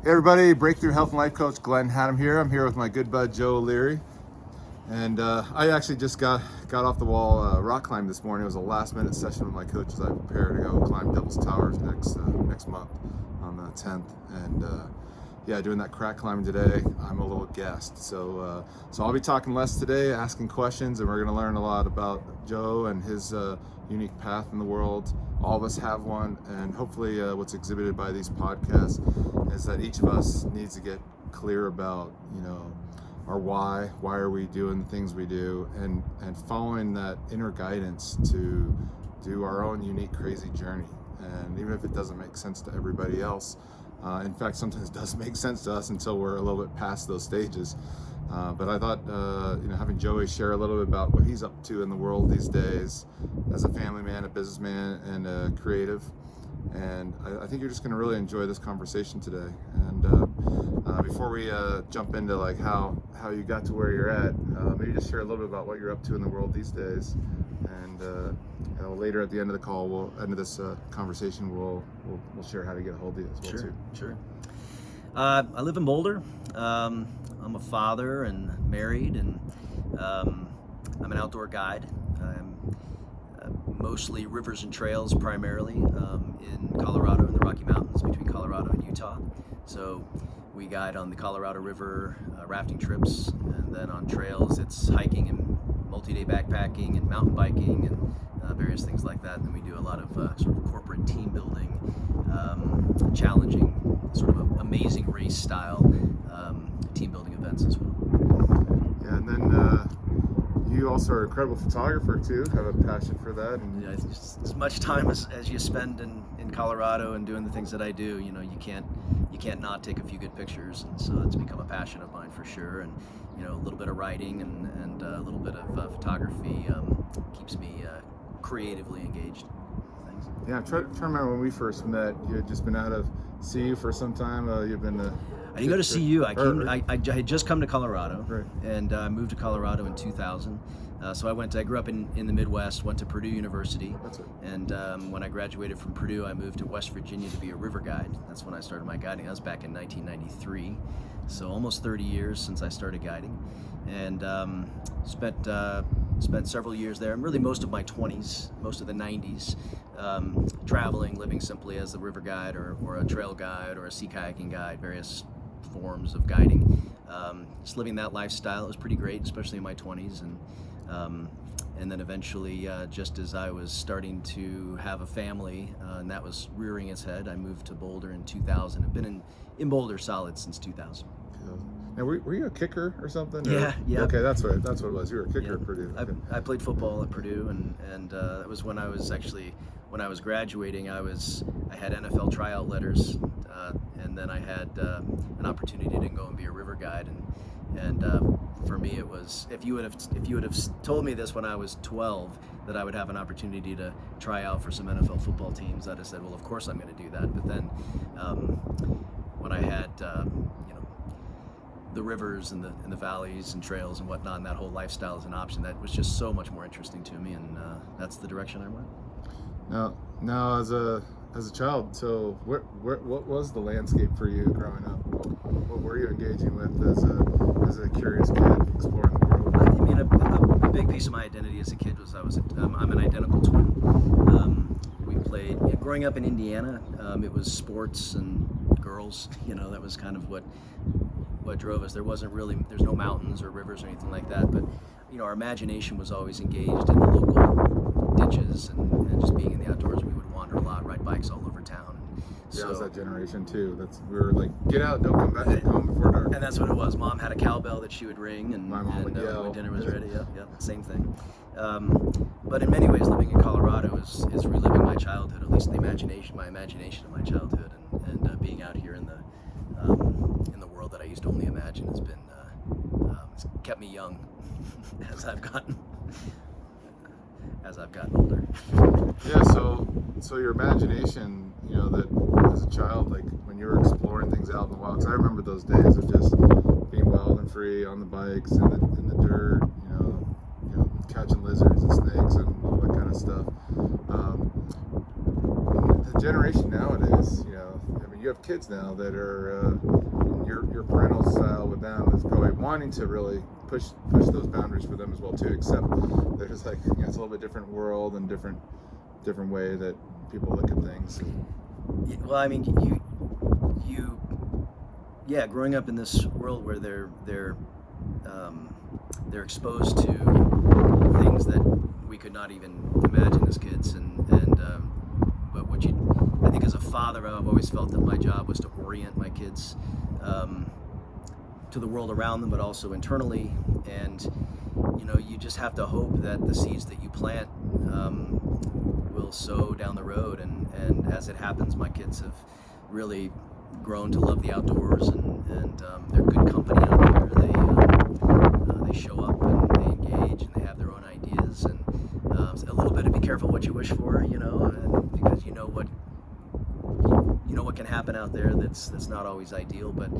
Hey everybody, Breakthrough Health and Life Coach Glenn Hattem here. I'm here with my good bud Joe O'Leary. And I actually just got off the wall rock climb this morning. It was a last minute session with my coach as I prepare to go climb Devil's Towers next month on the 10th. And yeah, doing that crack climbing today. I'm a little gassed. So I'll be talking less today, asking questions, and we're gonna learn a lot about Joe and his unique path in the world. All of us have one, and hopefully what's exhibited by these podcasts is that each of us needs to get clear about, our why are we doing the things we do, and following that inner guidance to do our own unique, crazy journey. And even if it doesn't make sense to everybody else, in fact, sometimes it does make sense to us until we're a little bit past those stages. But I thought, having Joey share a little bit about what he's up to in the world these days as a family man, a businessman, and a creative. And I think you're just going to really enjoy this conversation today. And before we jump into like how you got to where you're at, maybe just share a little bit about what you're up to in the world these days. And later at the end of the call, end of this conversation, we'll share how to get a hold of you as well too. Sure. I live in Boulder. I'm a father and married, and I'm an outdoor guide. I'm mostly rivers and trails primarily in Colorado, in the Rocky Mountains between Colorado and Utah. So we guide on the Colorado River rafting trips, and then on trails it's hiking and multi-day backpacking and mountain biking and various things like that. And then we do a lot of sort of corporate team building, challenging, sort of amazing race style team building events as well. Yeah, and then you also are an incredible photographer too, have a passion for that. And yeah, just as much time as you spend in Colorado and doing the things that I do, you can't not take a few good pictures, and so it's become a passion of mine for sure. And a little bit of writing and a little bit of photography keeps me creatively engaged. Thanks. Yeah, I'm trying to remember when we first met. You had just been out of CU for some time. You've been I didn't go to CU. I had just come to Colorado, right. And I moved to Colorado in 2000. So I grew up in the Midwest, went to Purdue University. That's it. And when I graduated from Purdue, I moved to West Virginia to be a river guide. That's when I started my guiding. That was back in 1993. So almost 30 years since I started guiding. And spent several years there, and really most of my 20s, most of the 90s, traveling, living simply as a river guide or a trail guide or a sea kayaking guide, various forms of guiding. Just living that lifestyle. It was pretty great, especially in my 20s. And then eventually, just as I was starting to have a family, and that was rearing its head, I moved to Boulder in 2000. I've been in Boulder solid since 2000. Now, were you a kicker or something? Yeah. Okay, that's what it was. You were a kicker at Purdue. Okay. I played football at Purdue, and that was when I was graduating. I had NFL tryout letters, and then I had an opportunity to go and be a river guide. And for me, it was, if you would have told me this when I was 12, that I would have an opportunity to try out for some NFL football teams, I'd have said, well, of course I'm going to do that. But then when I had the rivers and the valleys and trails and whatnot, and that whole lifestyle as an option, that was just so much more interesting to me, and that's the direction I went. Now as a child, so what was the landscape for you growing up? What were you engaging with as a curious kid exploring the world? I mean, a big piece of my identity as a kid was I'm an identical twin. We played, growing up in Indiana, it was sports and girls. That was kind of what drove us. There's no mountains or rivers or anything like that, but our imagination was always engaged in the local ditches and just being in the outdoors. We would wander a lot, ride bikes all over town. Yeah, I was that generation too. We were like, get out, don't come back home before dark. And that's what it was. Mom had a cowbell that she would ring, and my mom would yell when dinner was ready. Yeah, same thing. But in many ways, living in Colorado is reliving my childhood, at least my imagination of my childhood, and being out here in the world that I used to only imagine has been it's kept me young as I've gotten older. Yeah, so your imagination, that as a child, like when you were exploring things out in the wild, 'cause I remember those days of just being wild and free on the bikes in the dirt, catching lizards and snakes and all that kind of stuff. The generation nowadays, you have kids now that are your parental style with them is probably wanting to really push those boundaries for them as well too. Except there's like, you know, it's a little bit different world and different way that people look at things. Well, I mean, yeah, growing up in this world where they're exposed to things that we could not even imagine as kids, but I think as a father, I've always felt that my job was to orient my kids to the world around them, but also internally. And you know, you just have to hope that the seeds that you plant will sow down the road. And as it happens, my kids have really grown to love the outdoors, and they're good company out there. They show up and they engage and they have their own ideas, and a little bit of be careful what you wish for, you know, because you know what can happen out there that's not always ideal. But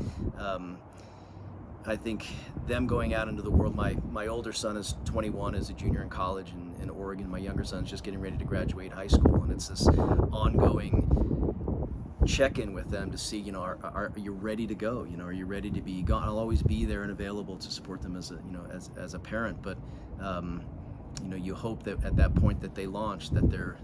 I think them going out into the world, my older son is 21, is a junior in college in Oregon. My younger son's just getting ready to graduate high school, and it's this ongoing check-in with them to see, you know, are you ready to go? You know, are you ready to be gone? I'll always be there and available to support them as a, you know, as a parent, but you know, you hope that at that point that they launch, that they're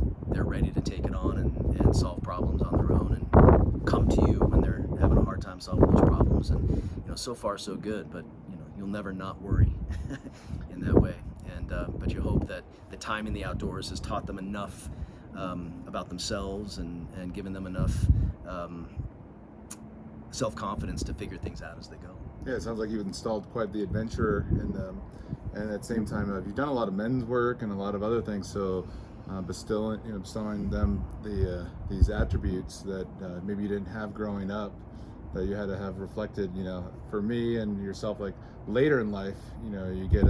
ready to take it on and solve problems on their own, and come to you when they're having a hard time solving those problems. And you know, so far so good, but you know, you'll never not worry in that way. And but you hope that the time in the outdoors has taught them enough about themselves and given them enough self-confidence to figure things out as they go. Yeah, it sounds like you've installed quite the adventure in them, and at the same time, you've done a lot of men's work and a lot of other things. So, bestowing them these attributes that maybe you didn't have growing up, that you had to have reflected. You know, for me and yourself, like later in life, you know, you get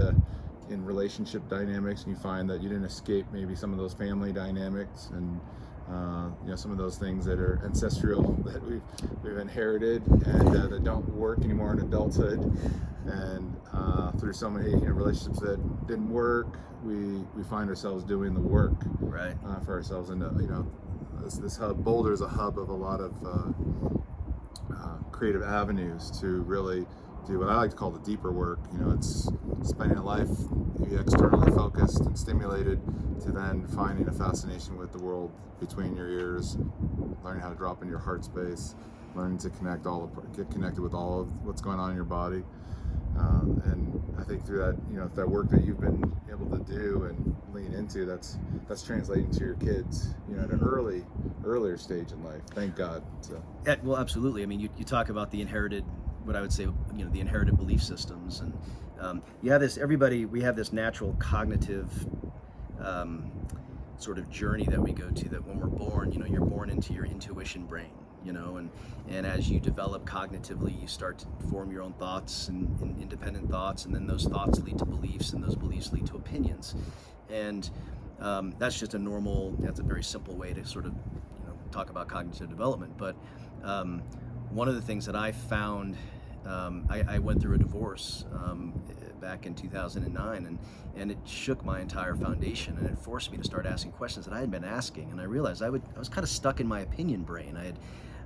in relationship dynamics, and you find that you didn't escape maybe some of those family dynamics and you know, some of those things that are ancestral that we've inherited and that don't work anymore in adulthood. And through so many, you know, relationships that didn't work, we find ourselves doing the work Right. For ourselves. And you know, this hub, Boulder, is a hub of a lot of creative avenues to really do what I like to call the deeper work. You know, it's spending a life externally focused and stimulated, to then finding a fascination with the world between your ears, learning how to drop in your heart space, learning to get connected with all of what's going on in your body. And I think through that, you know, that work that you've been able to do and lean into, that's translating to your kids, you know, at an earlier stage in life. Thank God. So. Yeah, well, absolutely. I mean, you talk about the inherited, what I would say, you know, the inherited belief systems, and we have this natural cognitive sort of journey that we go to, that when we're born, you know, you're born into your intuition brain, you know, and as you develop cognitively, you start to form your own thoughts and independent thoughts, and then those thoughts lead to beliefs, and those beliefs lead to opinions. And that's just that's a very simple way to sort of, you know, talk about cognitive development. But one of the things that I found, I went through a divorce back in 2009, and it shook my entire foundation, and it forced me to start asking questions that I had been asking. And I realized I was kind of stuck in my opinion brain.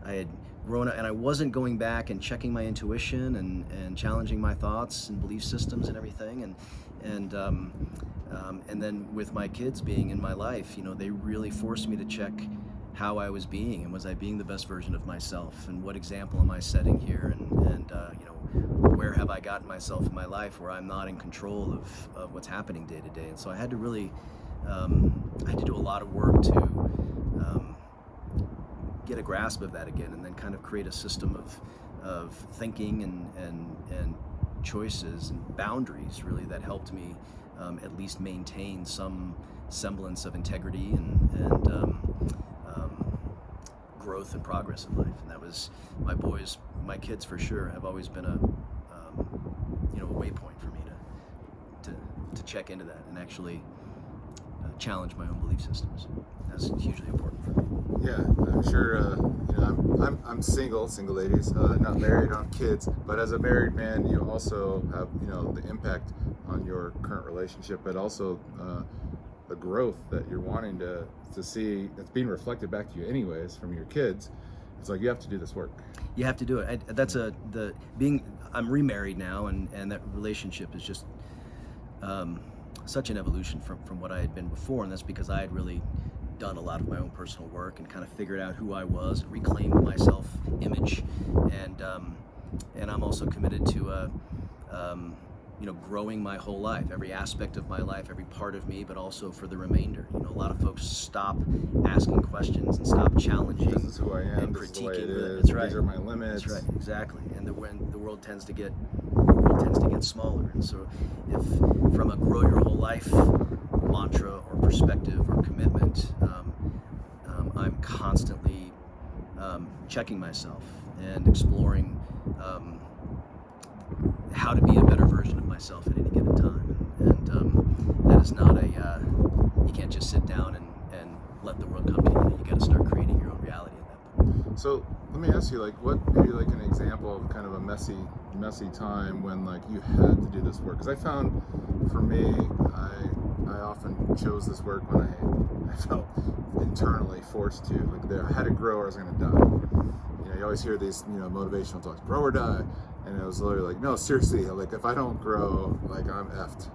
I had grown up, and I wasn't going back and checking my intuition and challenging my thoughts and belief systems and everything. And then with my kids being in my life, you know, they really forced me to check how I was being, and was I being the best version of myself, and what example am I setting here, and you know, where have I gotten myself in my life where I'm not in control of what's happening day to day. And so I had to really do a lot of work to get a grasp of that again, and then kind of create a system of thinking and choices and boundaries, really, that helped me at least maintain some semblance of integrity and growth and progress in life. And that was my kids for sure have always been a waypoint for me to check into that and actually challenge my own belief systems. That's hugely important for me. Yeah, I'm sure. You know, I'm single ladies, not married, don't have kids. But as a married man, you also have, you know, the impact on your current relationship, but also the growth that you're wanting to see that's being reflected back to you anyways from your kids. it's like you have to do this work. You have to do it. I'm remarried now, and that relationship is just such an evolution from what I had been before, and that's because I had really done a lot of my own personal work and kind of figured out who I was and reclaimed my self-image, and I'm also committed to growing my whole life, every aspect of my life, every part of me, but also for the remainder. A lot of folks stop asking questions and stop challenging. This is who I am. And this critiquing. Is the way it is. That's right. These are my limits. That's right. Exactly. And the world tends to get smaller. And so, if from a grow your whole life mantra or perspective or commitment, I'm constantly checking myself and exploring how to be a better version of myself at any given time, and that is not you can't just sit down and let the world come to you. You got to start creating your own reality at that point. So let me ask you, like, what maybe like an example of kind of a messy time when like you had to do this work? Because I found for me, I often chose this work when I felt internally forced to. Like I had to grow or I was going to die. You always hear these motivational talks, grow or die. And it was literally like, no, seriously, like if I don't grow, like I'm effed.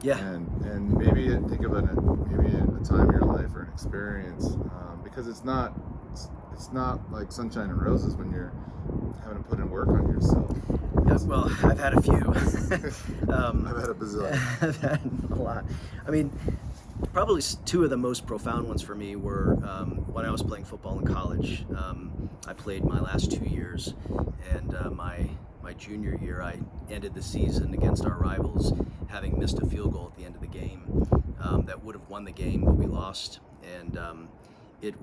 Yeah. And maybe think of maybe a time in your life or an experience, because it's not like sunshine and roses when you're having to put in work on yourself. Yes, well, I've had a few. I've had a bazillion. I've had a lot. I mean, probably two of the most profound ones for me were when I was playing football in college. I played my last 2 years, and my junior year, I ended the season against our rivals, having missed a field goal at the end of the game that would have won the game, but we lost, and it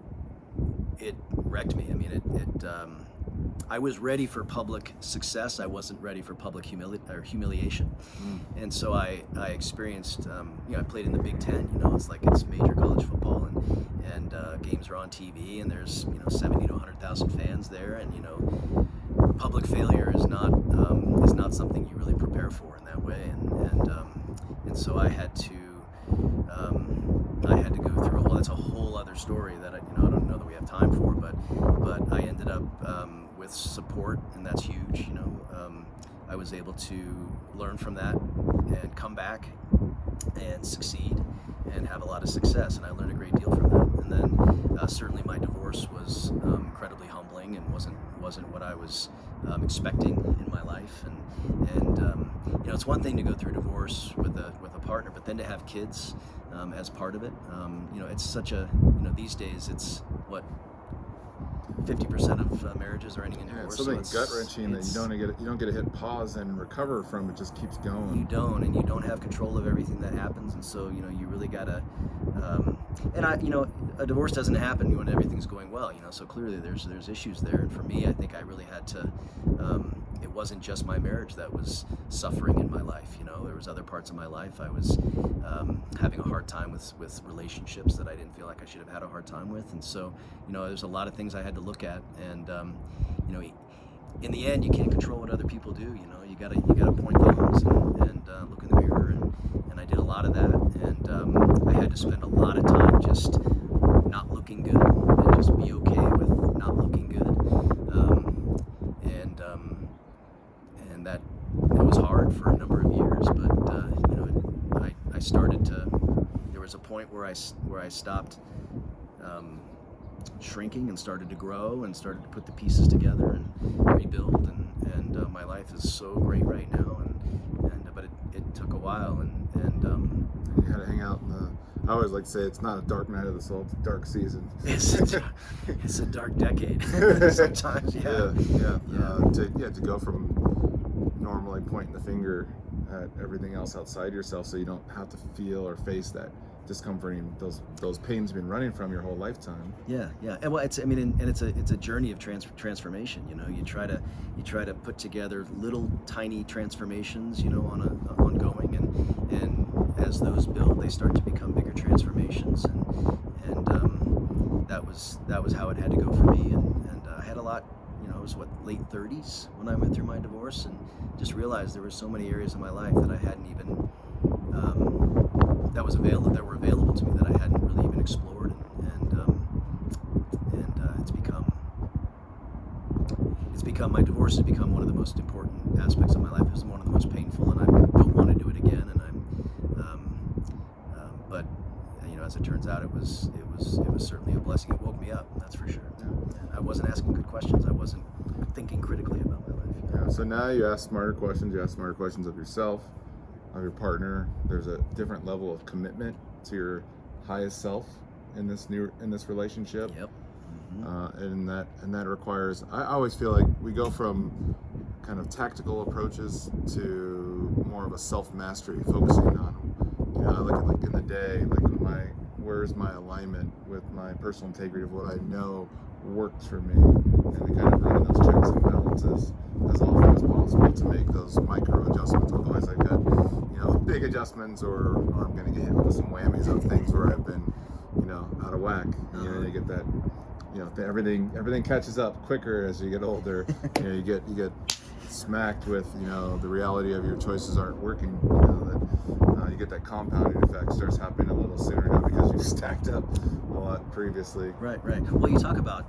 wrecked me. I mean, I was ready for public success. I wasn't ready for public humiliation. And so I experienced, I played in the Big Ten. It's major college football, and games are on TV, and there's 70 to 100,000 fans there, and public failure is not something you really prepare for in that way, and so I had to go through that's a whole other story that I don't know that we have time for, but I ended up with support, and that's huge. I was able to learn from that and come back and succeed and have a lot of success, and I learned a great deal from that. And then certainly my divorce was incredibly humbling and wasn't what I was expecting in my life, and it's one thing to go through divorce with a partner, but then to have kids as part of it, it's such a these days it's what 50% of marriages are ending in divorce. It's something gut-wrenching that you don't get to hit pause and recover from. It just keeps going. You don't, and you don't have control of everything that happens, and so you really gotta. A divorce doesn't happen when everything's going well. So clearly there's issues there, and for me, I think I really had to. It wasn't just my marriage that was suffering in my life. There was other parts of my life. I was having a hard time with relationships that I didn't feel like I should have had a hard time with, and so there's a lot of things I had to look at, and in the end, you can't control what other people do. You gotta point thumbs and look in the mirror, and I did a lot of that, and I had to spend a lot of time just not looking good and just be okay with not looking good, and that was hard for a number of years, but I started to. There was a point where I stopped shrinking and started to grow and started to put the pieces together and rebuild, and my life is so great right now, but it took a while, and you had to hang out in the. I always like to say it's not a dark night of the soul; it's a dark season. It's a dark decade sometimes. Yeah. To go from normally pointing the finger at everything else outside yourself, so you don't have to feel or face that discomforting those pains you've been running from your whole lifetime. Yeah, and well, it's a journey of transformation. You try to put together little tiny transformations, ongoing, and as those build, they start to become bigger transformations, and that was how it had to go for me, and I had a lot. I was late 30s when I went through my divorce, and just realized there were so many areas of my life that I hadn't even that were available to me that I hadn't really even explored, and it's become my divorce has become one of the most important aspects of my life. It's one of the most painful, and I don't want to do it again. And but as it turns out, it was certainly a blessing. It woke me up, that's for sure. And I wasn't asking good questions. I wasn't thinking critically about my life. Yeah. So now you ask smarter questions. You ask smarter questions of yourself, of your partner. There's a different level of commitment to your highest self in this relationship. Yep. And that requires. I always feel like we go from kind of tactical approaches to more of a self-mastery, focusing on. I look at, like, in the day, like, where's my alignment with my personal integrity of what I know works for me, and kind of running those checks and balances as often as possible to make those micro adjustments. Otherwise, I've got big adjustments, or I'm going to get hit with some whammies of things where I've been out of whack. You get that. Everything catches up quicker as you get older. You get smacked with the reality of your choices aren't working. You get that compounding effect starts happening a little sooner now because you stacked up a lot previously. Right. Well, you talk about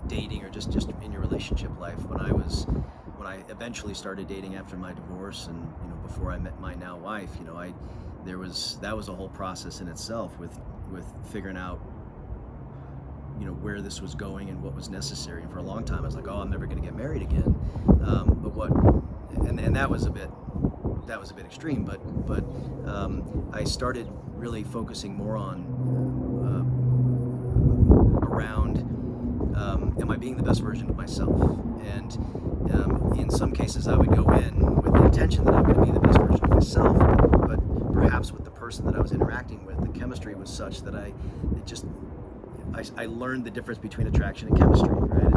dating, or just in your relationship life. When I eventually started dating after my divorce, and before I met my now wife, that was a whole process in itself with figuring out where this was going and what was necessary. And for a long time I was like, oh, I'm never going to get married again. And that was a bit extreme, but I started really focusing more on around am I being the best version of myself? And in some cases I would go in with the intention that I'm going to be the best version of myself, but perhaps with the person that I was interacting with, the chemistry was such that I learned the difference between attraction and chemistry, right?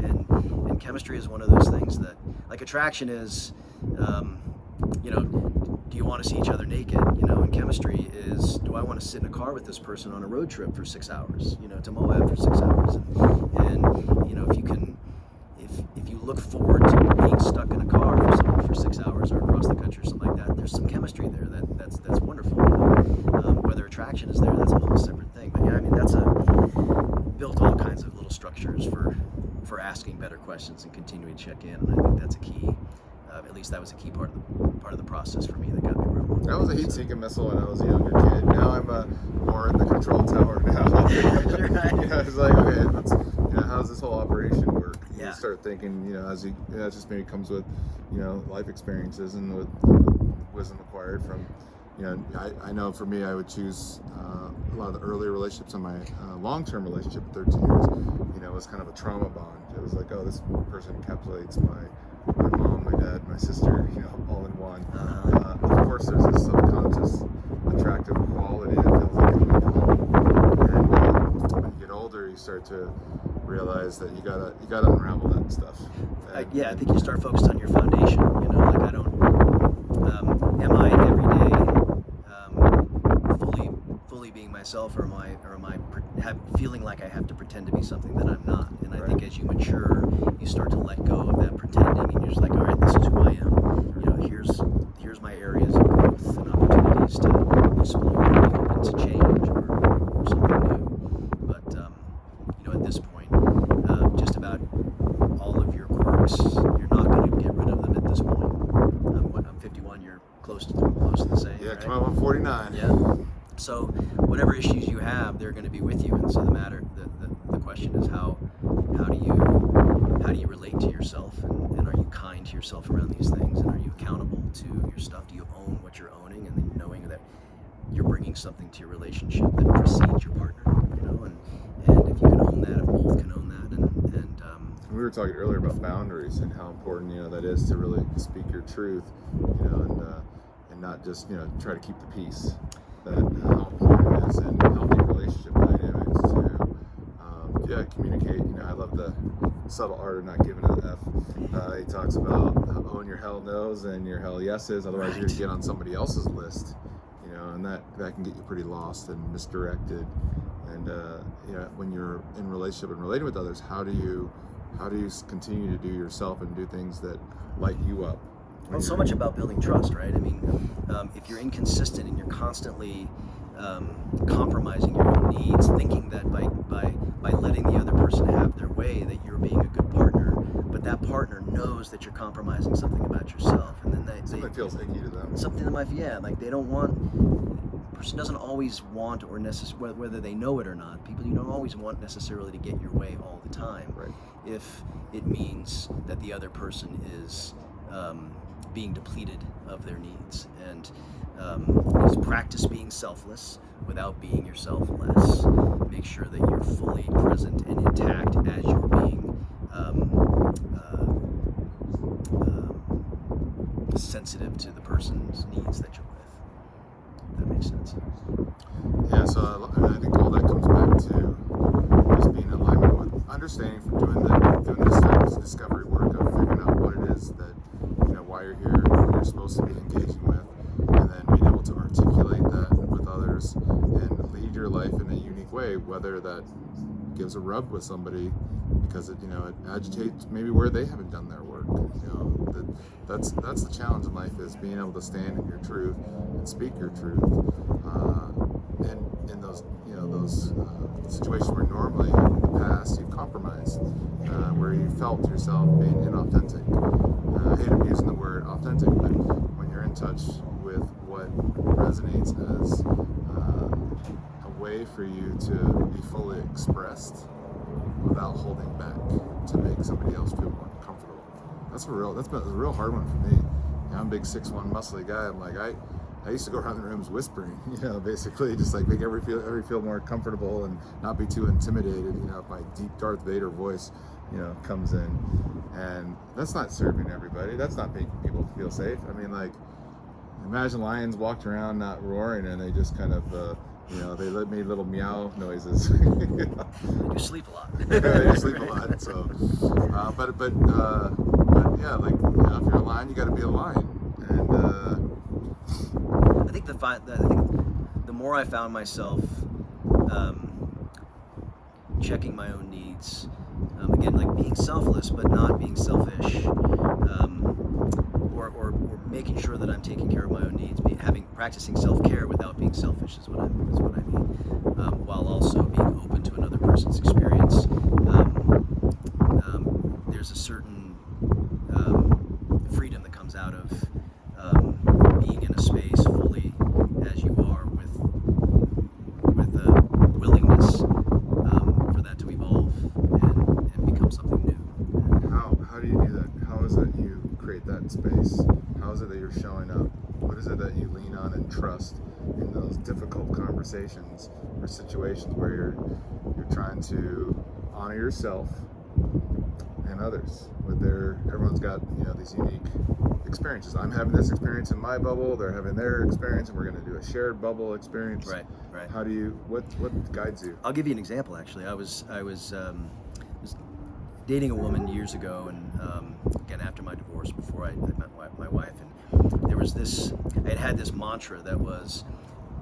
And chemistry is one of those things that, like, attraction is, do you want to see each other naked? And chemistry is, do I want to sit in a car with this person on a road trip for 6 hours, to Moab for 6 hours? And if you look forward to being stuck in a car for someone for 6 hours or across the country or something like that, there's some chemistry there that's wonderful. Whether attraction is there, that's a whole separate thing. But yeah, I mean, that's built all kinds of little structures for asking better questions and continuing to check in, and I think that's a key. At least that was a key part of the process for me that got me where I wanted. That was a heat-seeking missile when I was a younger kid. Now I'm more in the control tower now. Right. It's like, okay, how's this whole operation work? Yeah. You start thinking, that just maybe comes with, life experiences and with wisdom acquired from, I know for me, I would choose a lot of the earlier relationships in my long-term relationship, 13 years, was kind of a trauma bond. It was like, oh, this person encapsulates my mom, my dad, my sister, all in one. Of course, there's this subconscious attractive quality that feels like coming home. And when you get older, you start to realize that you gotta unravel that stuff. I think you start focused on your foundation. Like, I don't. Am I every day fully being myself, or am I feeling like I have to pretend to be something that I'm not? And I think as you mature, you start to let go of that pretending, and you're just like, all right, this is who I am. Here's my areas of growth and opportunities to explore and be open to change or something new. But at this point, just about all of your quirks, you're not going to get rid of them at this point. I'm 51. You're close to the same. Yeah, right? come up on 49. Yeah. So whatever issues you have, they're going to be with you. And so the question is how do you relate to yourself, and are you kind to yourself around these things, and are you accountable to your stuff? Do you own what you're owning, and then knowing that you're bringing something to your relationship that precedes your partner, and if you can own that, if both can own that, and we were talking earlier about boundaries and how important that is to really speak your truth, and not just try to keep the peace. That how important it is in healthy relationship dynamics to communicate. I love the subtle art of not giving an F. He talks about own your hell no's and your hell yeses, otherwise you're going to get on somebody else's list, and that can get you pretty lost and misdirected. And when you're in relationship and relating with others, how do you continue to do yourself and do things that light you up? Well, so much about building trust, right? I mean, if you're inconsistent and you're constantly compromising your own needs, thinking that by letting the other person have their way, that you're being a good partner, but but that partner knows that you're compromising something about yourself, and then Something feels icky to them. something that might, yeah, like they don't want. Person doesn't always want, or whether they know it or not, people, you don't always want necessarily to get your way all the time. Right. If it means that the other person is being depleted of their needs, and just practice being selfless without being yourself less. Make sure that you're fully present and intact as you're being sensitive to the person's needs that you're with. If that makes sense. Yeah, so I think all that comes back to just being in alignment with understanding from doing this discovery work of figuring out what it is that, why you're here, who you're supposed to be engaging with, and then being able to articulate that with others and lead your life in a unique way, whether that gives a rub with somebody because it agitates maybe where they haven't done their work. That's the challenge in life, is being able to stand in your truth and speak your truth. And in those situations where normally in the past you've compromised, where you felt yourself being inauthentic. I hate using the word authentic, but when you're in touch with what resonates as a way for you to be fully expressed without holding back to make somebody else feel more comfortable. That's been a real hard one for me. I'm a big 6'1" muscly guy. I'm like, I used to go around the rooms whispering, basically just like make everybody feel more comfortable and not be too intimidated, if my deep Darth Vader voice, comes in. And that's not serving everybody. That's not making people feel safe. I mean, like, imagine lions walked around not roaring and they just kind of, they made little meow noises. They do sleep a lot. They do sleep a lot. So, but yeah, like, if you're a lion, you got to be a lion. And I think the more I found myself checking my own needs, again, like being selfless but not being selfish, or making sure that I'm taking care of my own needs, practicing self-care without being selfish is what I mean, while also being open to another person's experience. There's a certain freedom that comes out of being in a space fully as you are, with a willingness for that to evolve and become something new. How do you do that? How is it you create that space? How is it that you're showing up? What is it that you lean on and trust in those difficult conversations or situations where you're trying to honor yourself and others? Everyone's got these unique experiences. I'm having this experience in my bubble. They're having their experience, and we're going to do a shared bubble experience. Right. How do you? What guides you? I'll give you an example. Actually, I was dating a woman years ago, and again after my divorce, before I met my wife, and there was this. I had this mantra that was,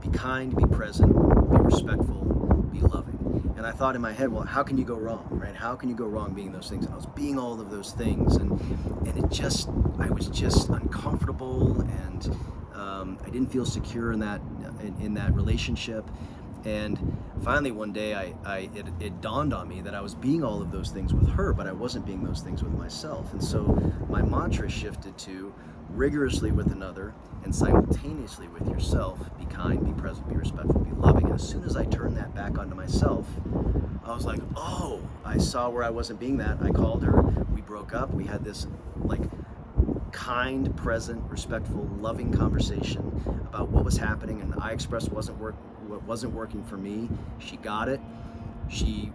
be kind, be present, be respectful, be loving. And I thought in my head, well, how can you go wrong, right? How can you go wrong being those things? And I was being all of those things, and I was just uncomfortable, and I didn't feel secure in that relationship. And finally one day it dawned on me that I was being all of those things with her, but I wasn't being those things with myself. And so my mantra shifted to rigorously with another and simultaneously with yourself. Be kind, be present, be respectful, be loving. And as soon as I turned that back onto myself, I was like, oh, I saw where I wasn't being that. I called her, we broke up, we had this like kind, present, respectful, loving conversation about what was happening, and I expressed what wasn't working for me. She got it. She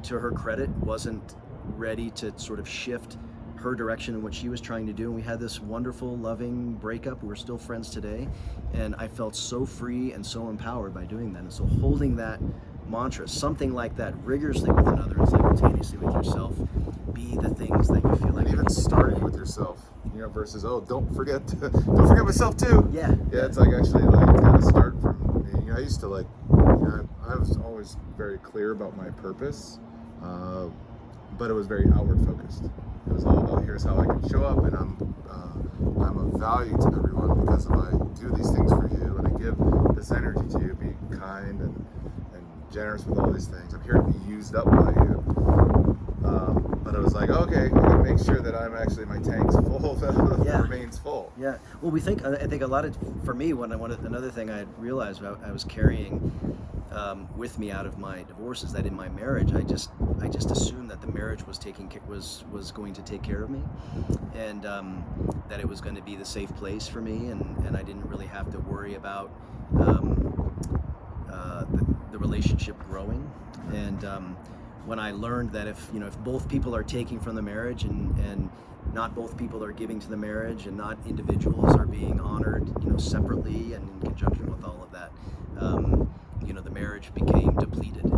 to her credit wasn't ready to sort of shift her direction and what she was trying to do, and we had this wonderful, loving breakup. We're still friends today, and I felt so free and so empowered by doing that. And so holding that mantra, something like that, rigorously with another and simultaneously with yourself, be the things that you feel like. And even starting with yourself, versus don't forget myself too. Yeah. It's like actually like kind of start from me. I used to like, I was always very clear about my purpose, but it was very outward focused. It was all about here's how I can show up, and I'm of value to everyone because if I do these things for you and I give this energy to you, be kind and generous with all these things. I'm here to be used up by you. But I was like, okay, I gotta make sure that my tank's full, that Yeah. remains full. Yeah. Well, I think a lot of, for me, another thing I realized I was carrying with me out of my divorce is that in my marriage, I just assumed that the marriage was going to take care of me, and that it was going to be the safe place for me, and I didn't really have to worry about the relationship growing. And when I learned that if both people are taking from the marriage, and not both people are giving to the marriage, and not individuals are being honored, separately and in conjunction with all of that, the marriage became depleted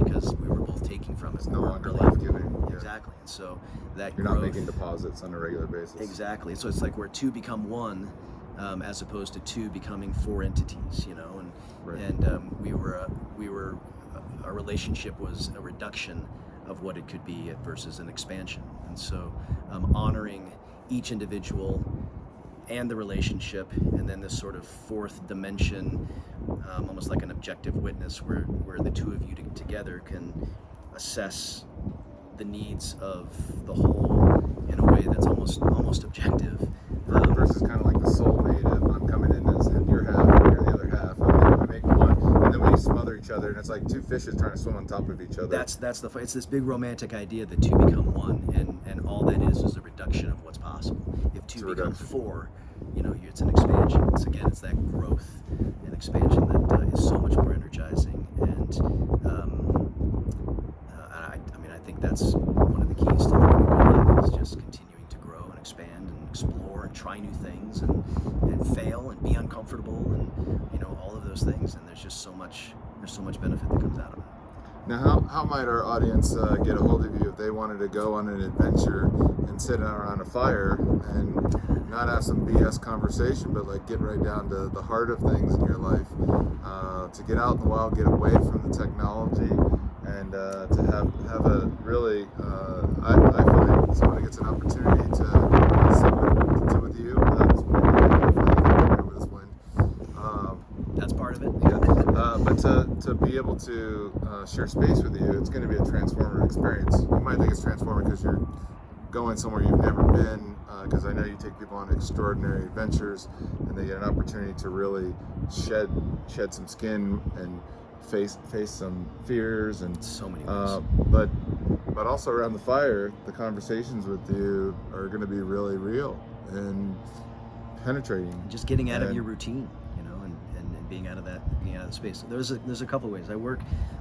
because we were both taking from it. It's no longer life-giving. Exactly. And so that you're growth, not making deposits on a regular basis. Exactly. So it's like where two become one, as opposed to two becoming four entities. And Right. and our relationship was a reduction of what it could be versus an expansion. And so honoring each individual and the relationship, and then this sort of fourth dimension, almost like an objective witness, where the two of you together can assess the needs of the whole in a way that's almost objective. Versus kind of like the soulmate of I'm coming in as your half and you're the other half, and then we make one, and then we smother each other, and it's like two fishes trying to swim on top of each other. It's this big romantic idea that two become one, and all that is a reduction of what's possible. If two become four, it's an expansion. It's that growth and expansion that is so much more energizing. And I think that's one of the keys to living a good life, is just continuing to grow and expand and explore and try new things and fail and be uncomfortable and all of those things. And there's so much benefit that comes out of it. Now, how might our audience get a hold of you if they wanted to go on an adventure and sit around a fire and not have some BS conversation, but like get right down to the heart of things in your life, to get out in the wild, get away from the technology, and to have a really, I find somebody gets an opportunity to sit with you. That's part of it. Yeah. But to be able to share space with you, it's going to be a transformative experience. You might think it's transformative because you're going somewhere you've never been, because I know you take people on extraordinary adventures, and they get an opportunity to really shed some skin and face some fears and so many things. But also around the fire, the conversations with you are going to be really real and penetrating. Just getting out of your routine, and being out of that space. There's a couple ways.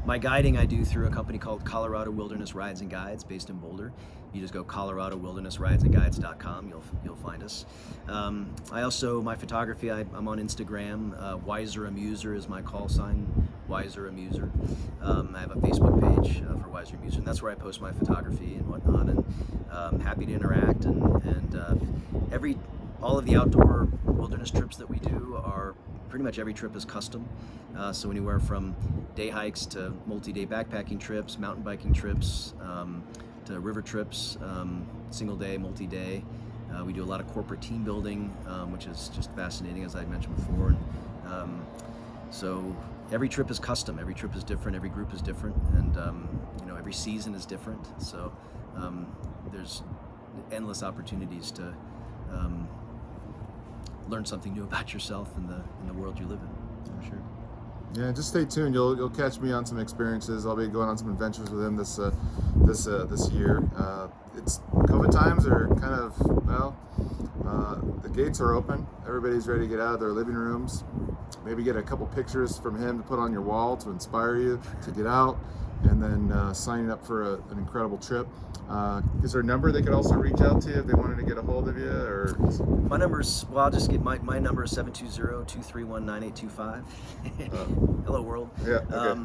My guiding I do through a company called Colorado Wilderness Rides and Guides, based in Boulder. You just go coloradowildernessridesandguides.com. You'll find us. My photography, I'm on Instagram. Wiser Amuser is my call sign. Wiser Amuser. I have a Facebook page for Wiser Amuser, and that's where I post my photography and whatnot. And I'm happy to interact. And all of the outdoor wilderness trips that we do are pretty much every trip is custom. So anywhere from day hikes to multi-day backpacking trips, mountain biking trips, to river trips, single day, multi-day. We do a lot of corporate team building, which is just fascinating, as I mentioned before. So every trip is custom, every trip is different, every group is different, and every season is different. So there's endless opportunities to learn something new about yourself and the world you live in, for sure. Yeah, just stay tuned. You'll catch me on some experiences. I'll be going on some adventures with him this year. It's COVID times are kind of, the gates are open. Everybody's ready to get out of their living rooms. Maybe get a couple pictures from him to put on your wall to inspire you to get out, and then signing up for an incredible trip. Is there a number they could also reach out to if they wanted to get a hold of you? Or my number's, I'll just get my number is 720-231-9825. Hello world. Yeah. Okay.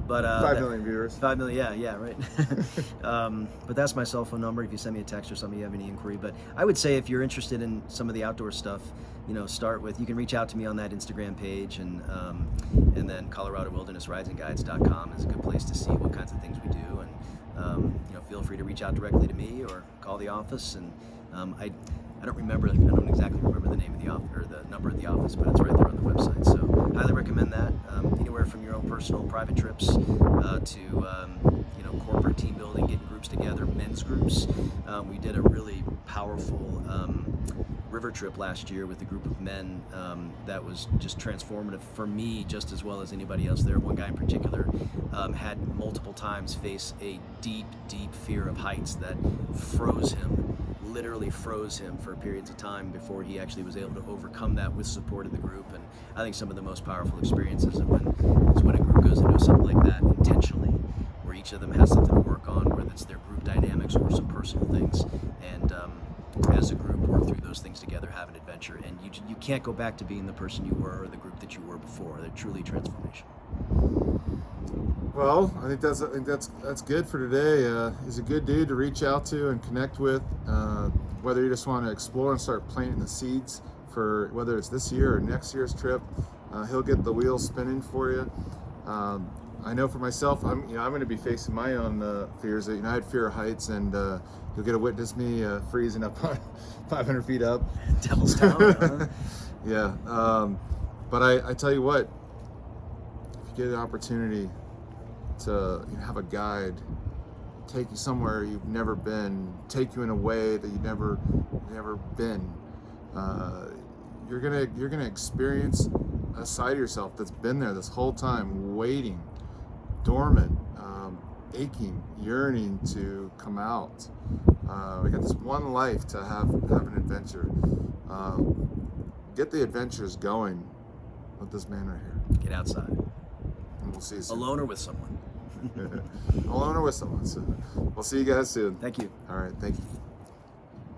5 million viewers. 5 million, yeah, right. But that's my cell phone number if you send me a text or something, you have any inquiry. But I would say if you're interested in some of the outdoor stuff, start with, you can reach out to me on that Instagram page, and then coloradowildernessridesandguides.com is a good place to see what kinds of things we do. And feel free to reach out directly to me or call the office. And I don't exactly remember the name of the office or the number of the office, but it's right there on the website. So highly recommend that. Anywhere from your own personal private trips to corporate team building, getting groups together, men's groups. We did a really powerful river trip last year with a group of men that was just transformative for me, just as well as anybody else there. One guy in particular had multiple times faced a deep fear of heights that froze him, literally froze him for periods of time before he actually was able to overcome that with support of the group. And I think some of the most powerful experiences is when a group goes into something like that intentionally, where each of them has something to work on, whether it's their group dynamics or some personal things, and as a group work through those things together, have an adventure, and you can't go back to being the person you were or the group that you were before. They're truly transformational. Well, I think that's good for today. He's a good dude to reach out to and connect with, whether you just want to explore and start planting the seeds for whether it's this year or next year's trip. He'll get the wheels spinning for you. I know for myself, I'm going to be facing my own fears. I had fear of heights, and you'll get to witness me freezing up on 500 feet up. Devil's Tower, huh? Yeah, but I tell you what, if you get an opportunity to have a guide take you somewhere you've never been, take you in a way that you've never been, you're gonna experience a side of yourself that's been there this whole time, waiting, dormant, aching, yearning to come out. We got this one life to have an adventure. Get the adventures going with this man right here. Get outside. And we'll see you soon. Alone or with someone. Alone or with someone. So we'll see you guys soon. Thank you. All right, thank you.